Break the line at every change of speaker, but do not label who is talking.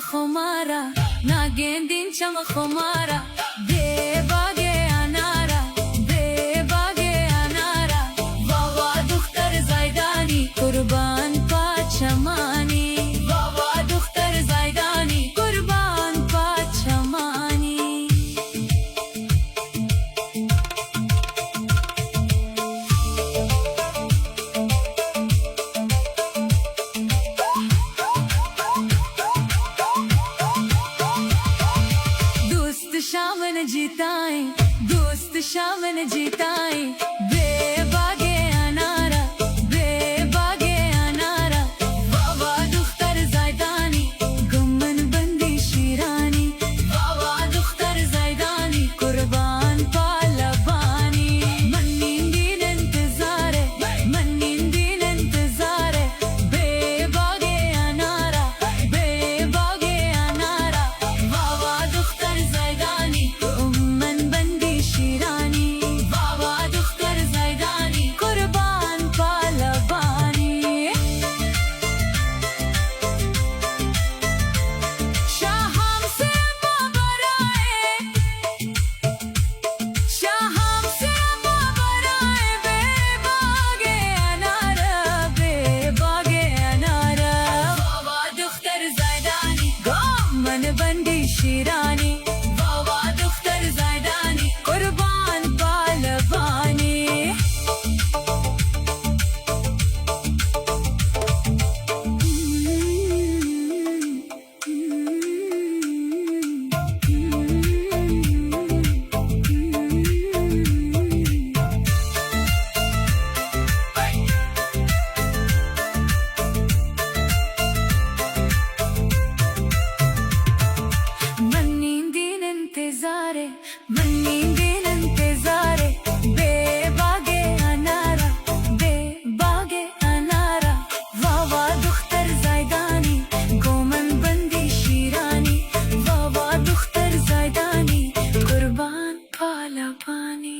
खुमारा नागेंदींच्या खुमारा बेबागे अनारा बेबागे अनारा वावा दुख्तर जायदानी कुर्बान पाचमानी वावा दुख्तर जायदानी कुर्बान पाचमानी शामन जीताए दोस्त शामन जीताए बेबागे अनारा बेबागे अनारा वावा दुख्तर जायदानी गुम्मन बंदी शिरानी वावा दुख्तर जायदानी कुर्बान पालबानी मन्नींदीन इंतजारे बेबागे अनारा वावा दुख्तर जायदानी उम्मन बंदी शिरानी वावा दुख्तर जायदानी कुर्बान पालबानी शाहम से बाबराए बेबागे अनारा वावा दुख्तर जायदानी गुम्मन बंदी शिरानी वावा दुख्तर जायदानी कुर्बान पालबानी मन्नींदीन इंतजारे बेबागे अनारा वावा दुख्तर जायदानी गोमन बंदी शिरानी वावा दुख्तर जायदानी कुर्बान पालबानी।